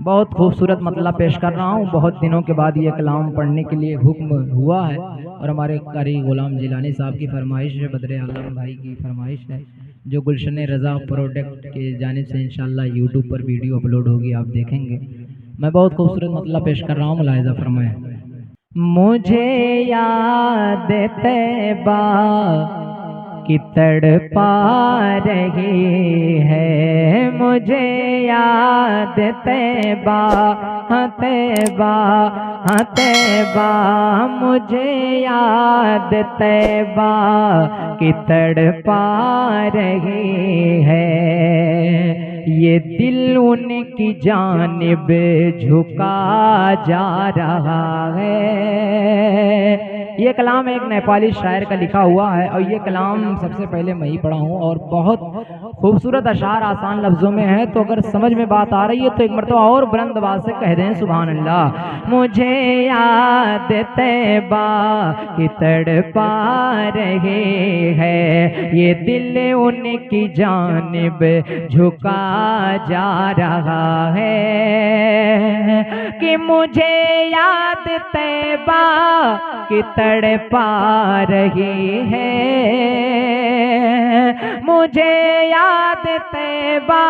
बहुत खूबसूरत मतलब पेश कर रहा हूँ। बहुत दिनों के बाद ये कलाम पढ़ने के लिए हुक्म हुआ है और हमारे कारी गुलाम जिलानी साहब की फरमाइश है, बदर आलम भाई की फरमाइश है, जो गुलशन रज़ा प्रोडक्ट के जानिब से इंशाल्लाह यूट्यूब पर वीडियो अपलोड होगी, आप देखेंगे। मैं बहुत खूबसूरत मतलब पेश कर रहा हूँ, मुलाहिज़ा फरमाएं। मुझे याद तैबा की तड़पा रही है, मुझे याद तैबा, हाँ तैबा, हाँ तैबा, मुझे याद तैबा की तड़पा रही है। ये दिल उनकी जानिब झुका जा रहा है। ये कलाम एक नेपाली शायर का लिखा हुआ है और ये कलाम सबसे पहले मैं ही पढ़ा हूँ और बहुत खूबसूरत अशार आसान लफ्ज़ों में है। तो अगर समझ में बात आ रही है तो एक मरतबा और बुलंद आवाज़ से कह दें सुभान अल्लाह। मुझे याद तैबा की तड़पा रही है, ये दिल उनकी जानिब झुका जा रहा है कि मुझे याद तैबा की तड़पा रही है, मुझे याद तैबा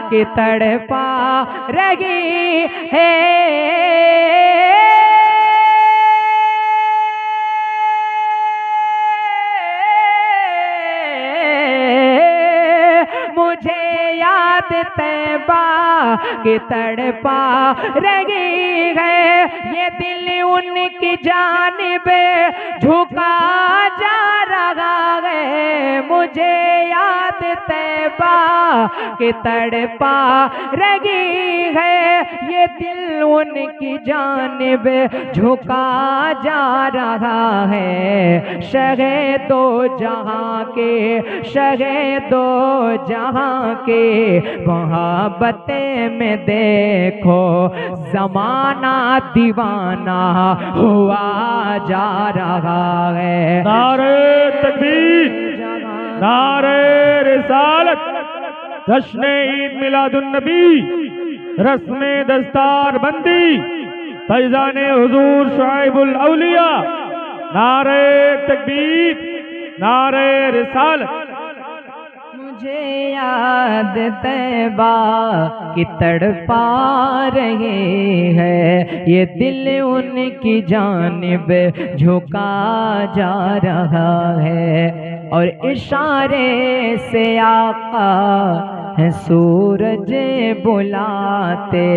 की तड़पा रही है। मुझे याद तैबा की तड़पा रही है, ये दिल उनकी जानिब झुका जा रहा है। मुझे याद तैबा की तड़पा रही है, ये दिल उनकी जानिब झुका जा रहा है। शहे दो जहां के, शहे दो जहां के मोहब्बते में देखो जमाना दीवाना हुआ जा रहा है। नारे तकबीर, नारे रिसालत, जश्न ईद मिलादुन नबी, रस्म दस्तार बंदी, फैजान हुजूर शुआइबुल औलिया। नारे तकबीर, नारे रिसालत। मुझे याद तैबा की तड़पा रही है, ये दिल उनकी जानिब झुका जा रहा है। और इशारे से आका है सूरज बुलाते,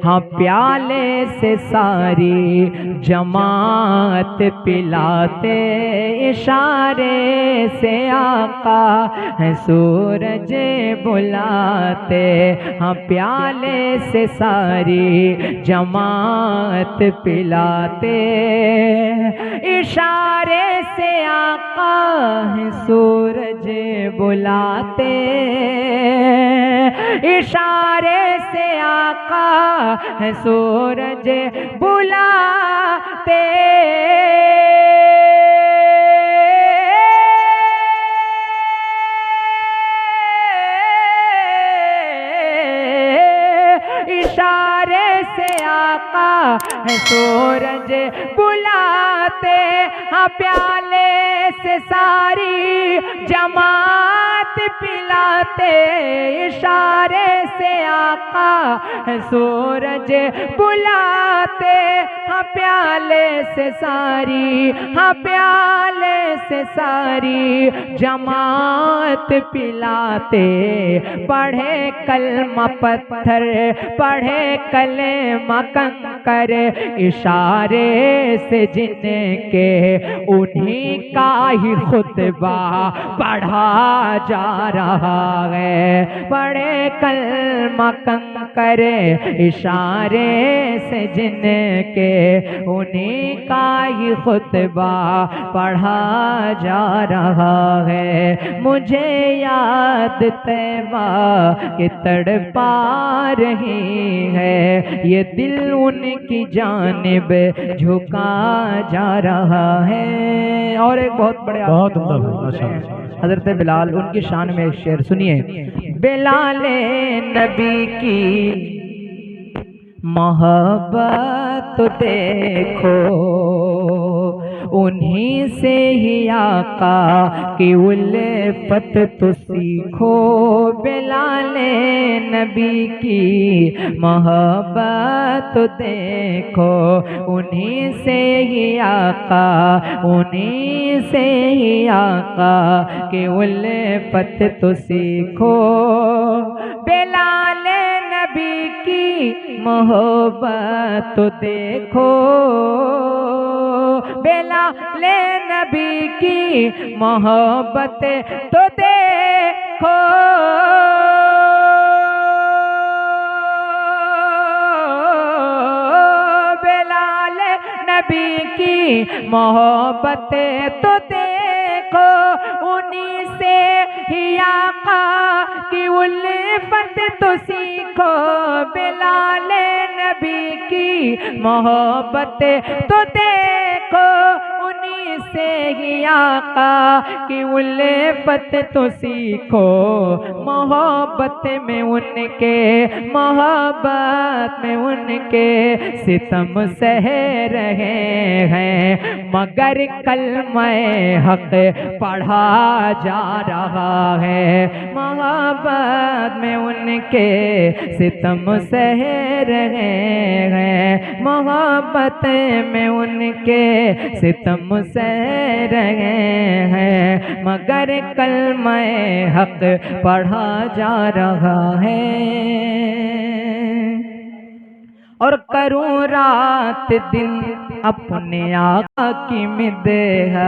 हाँ प्याले से सारी जमात पिलाते। इशारे से आका है सूरज बुलाते, हाँ प्याले से सारी जमात पिलाते। इशारे से आका है सूरज बुलाते, इशारे से आका है सूरज बुलाते। इशारे से आका है सूरज बुलाते, हाँ प्याले से सारी जमात पिलाते। इशारे से आका है सूरज बुलाते, हाँ प्याले से सारी, हाँ प्याले से सारी जमात पिलाते। पढ़े कलमा पत्थर, पढ़े कलेमा कंकर, इशारे से जिनके उन्हीं का ही खुतबा पढ़ा जा रहा है। पढ़े कलमा कंकर, इशारे से जिनके उन्हीं का ही खुतबा पढ़ा जा रहा है। मुझे याद तैबा की तड़पा रही है, ये दिल उनकी जानिब झुका जा रहा है। और एक बहुत बड़े हजरत बिलाल, उनकी शान में एक शेर सुनिए। बिलाले नबी की मोहब्बत तो देखो उन्हीं से ही आका की उल्फत तो सीखो। बिलाले नबी की मोहब्बत तो देखो उन्हीं से ही आका, उन्हीं से ही आका की उल्फत तो सीखो। बिलाले नबी की मोहब्बत तो देखो, बिलाले नबी की मोहब्बत तो देखो। बिलाले नबी की मोहब्बत तो देखो उन्हीं से ही आका की उल्फत तो सीखो। बिलाले नबी की मोहब्बत तो देखो उन्हीं से ही आका की उल्फत तो सीखो। मोहब्बत में उनके, मोहब्बत में उनके सितम सह रहे हैं, मगर कलमे हक पढ़ा जा रहा है। मोहब्बत में उनके सितम सह रहे हैं, मोहब्बत में उनके सितम सह रहे हैं, मगर कलमे हक पढ़ा जा रहा है। और करूं रात दिन अपने आका की मिदहत,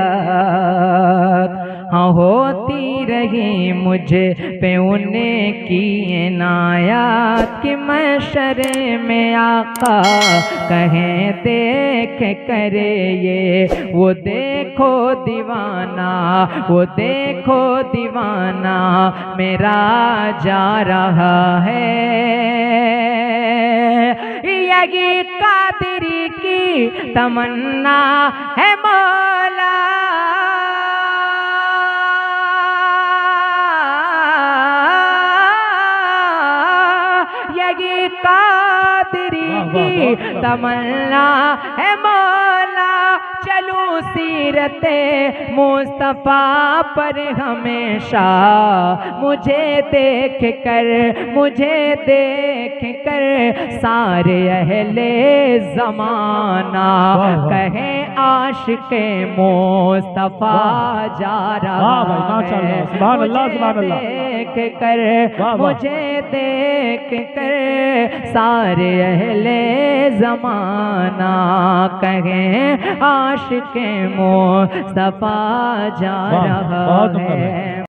हाँ होती रही मुझे पे उन्हें की इनायत कि महशरे में आका कहें देख करे ये वो देखो दीवाना, वो देखो दीवाना मेरा जा रहा है। यही कादरी की तमन्ना है मौला, यही कादरी की तमन्ना है मौला। चलूं सीरते मुस्तफा पर हमेशा, मुझे देख कर, मुझे देख कर सारे अहले ज़माना कहें आशिक़े मुस्तफा जा रहा है। सुभान अल्लाह, सुभान अल्लाह। देख कर, मुझे देख कर सारे अहले ज़माना कहें आशिक़े मुस्तफा जा रहा है।